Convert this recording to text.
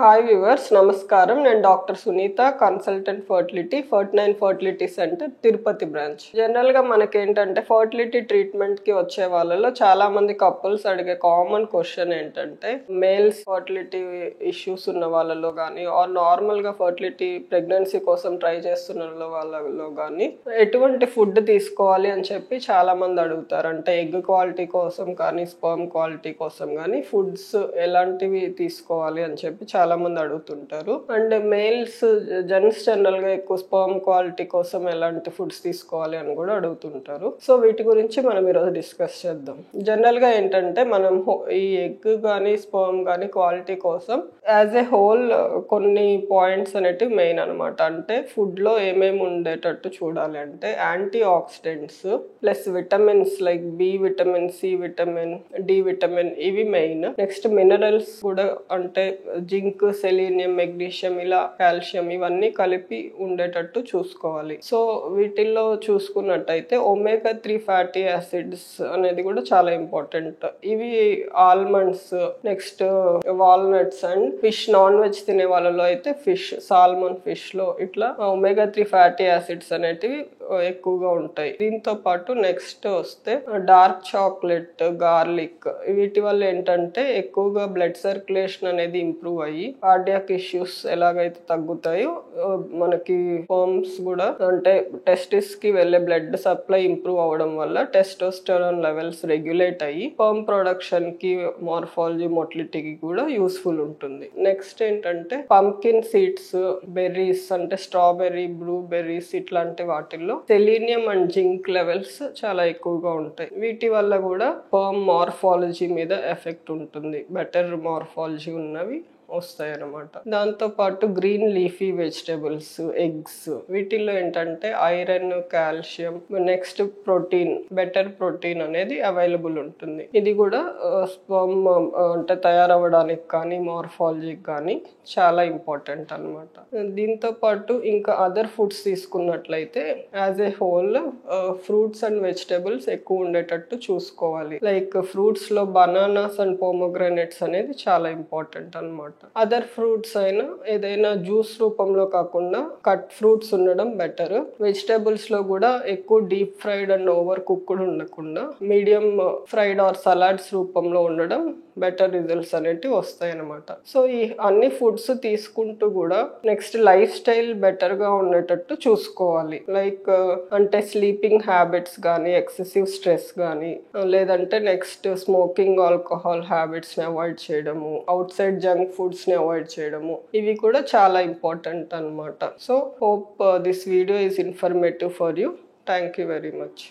Hi viewers, నమస్కారం. నేను doctor Sunitha, consultant fertility, 49 fertility centre, Tirupati branch. జనరల్గా మనకేంటంటే ఫర్టిలిటీ ట్రీట్మెంట్కి వచ్చే వాళ్ళలో చాలా మంది కపుల్స్ అడిగే కామన్ క్వశ్చన్ ఏంటంటే, మేల్స్ ఫర్టిలిటీ ఇష్యూస్ ఉన్న వాళ్ళలో కానీ ఆర్ నార్మల్గా ఫర్టిలిటీ ప్రెగ్నెన్సీ కోసం ట్రై చేస్తున్న వాళ్ళలో కానీ ఎటువంటి ఫుడ్ తీసుకోవాలి అని చెప్పి చాలా మంది అడుగుతారు. అంటే ఎగ్ క్వాలిటీ కోసం కానీ స్పర్మ్ క్వాలిటీ కోసం కానీ ఫుడ్స్ ఎలాంటివి తీసుకోవాలి అని చెప్పి చాలా మంది అడుగుతుంటారు. అండ్ మేల్స్ జనరల్ గా ఎక్కువ స్పర్మ్ క్వాలిటీ కోసం ఎలాంటి ఫుడ్స్ తీసుకోవాలి అని కూడా అడుగుతుంటారు. సో వీటి గురించి మనం ఈరోజు డిస్కస్ చేద్దాం. జనరల్ గా ఏంటంటే మనం ఈ ఎగ్ కానీ స్పర్మ్ కానీ క్వాలిటీ కోసం యాజ్ ఏ హోల్ కొన్ని పాయింట్స్ అనేటివి మెయిన్ అనమాట. అంటే ఫుడ్ లో ఏమేమి ఉండేటట్టు చూడాలి అంటే antioxidants plus vitamins like B vitamin, C vitamin, D vitamin ఇవి మెయిన్. నెక్స్ట్ మినరల్స్ కూడా అంటే జింక్, సెలీనియం, మెగ్నీషియం, ఇలా కాల్షియం ఇవన్నీ కలిపి ఉండేటట్టు చూసుకోవాలి. సో వీటిల్లో చూసుకున్నట్టయితే ఒమేగా 3 ఫ్యాటీ యాసిడ్స్ అనేది కూడా చాలా ఇంపార్టెంట్. ఇవి almonds, next walnuts and fish, non veg తినే వాళ్ళలో అయితే ఫిష్, సాల్మన్ ఫిష్ లో ఇట్లా ఒమేగా 3 ఫ్యాటీ యాసిడ్స్ అనేటివి ఎక్కువగా ఉంటాయి. దీంతో పాటు నెక్స్ట్ వస్తే డార్క్ చాక్లెట్, గార్లిక్ వీటి వల్ల ఏంటంటే ఎక్కువగా బ్లడ్ సర్క్యులేషన్ అనేది ఇంప్రూవ్ అయ్యి కార్డియాక్ ఇష్యూస్ ఎలాగైతే తగ్గుతాయో మనకి స్పర్మ్స్ కూడా అంటే టెస్టిస్ కి వెళ్లే బ్లడ్ సప్లై ఇంప్రూవ్ అవడం వల్ల టెస్టోస్టెరాన్ లెవెల్స్ రెగ్యులేట్ అయ్యి స్పర్మ్ ప్రొడక్షన్ కి, మార్ఫాలజీ, మొటిలిటీకి కూడా యూస్ఫుల్ ఉంటుంది. నెక్స్ట్ ఏంటంటే పంకిన్ సీడ్స్, బెర్రీస్ అంటే స్ట్రాబెర్రీ, బ్లూబెర్రీస్ ఇట్లాంటి వాటిల్లో సెలీనియం అండ్ జింక్ లెవెల్స్ చాలా ఎక్కువగా ఉంటాయి. వీటి వల్ల కూడా స్పర్మ్ మార్ఫాలజీ మీద ఎఫెక్ట్ ఉంటుంది. బెటర్ మార్ఫాలజీ ఉన్నవి వస్తాయి అన్నమాట. దాంతో పాటు గ్రీన్ లీఫీ వెజిటేబుల్స్, ఎగ్స్ వీటిల్లో ఏంటంటే iron, calcium, next protein, better protein అనేది అవైలబుల్ ఉంటుంది. ఇది కూడా స్పర్మ్ అంటే తయారవ్వడానికి కానీ మార్ఫాలజీకి కానీ చాలా ఇంపార్టెంట్ అన్నమాట. దీంతో పాటు ఇంకా అదర్ ఫుడ్స్ తీసుకున్నట్లయితే as a whole fruits and vegetables ఎక్కువ ఉండేటట్టు చూసుకోవాలి. లైక్ ఫ్రూట్స్ లో బనానాస్ అండ్ పోమోగ్రానేట్స్ అనేది చాలా ఇంపార్టెంట్ అన్నమాట. అదర్ ఫ్రూట్స్ అయినా ఏదైనా జ్యూస్ రూపంలో కాకుండా కట్ ఫ్రూట్స్ ఉండడం బెటర్. వెజిటేబుల్స్ లో కూడా ఎక్కువ deep fried and over cooked ఉండకుండా మీడియం ఫ్రైడ్ ఆర్ సలాడ్స్ రూపంలో ఉండడం బెటర్ రిజల్ట్స్ అనేటివి వస్తాయి అన్నమాట. సో ఈ అన్ని ఫుడ్స్ తీసుకుంటూ కూడా నెక్స్ట్ లైఫ్ స్టైల్ బెటర్ గా ఉండేటట్టు చూసుకోవాలి. లైక్ అంటే స్లీపింగ్ హ్యాబిట్స్ కానీ, ఎక్సెసివ్ స్ట్రెస్ కానీ, లేదంటే నెక్స్ట్ స్మోకింగ్, ఆల్కహాల్ హ్యాబిట్స్ ని అవాయిడ్ చేయడము, అవుట్ సైడ్ జంక్ ఫుడ్స్ ని అవాయిడ్ చేయడము ఇవి కూడా చాలా ఇంపార్టెంట్ అన్నమాట. So hope this video is informative for you. Thank you very much.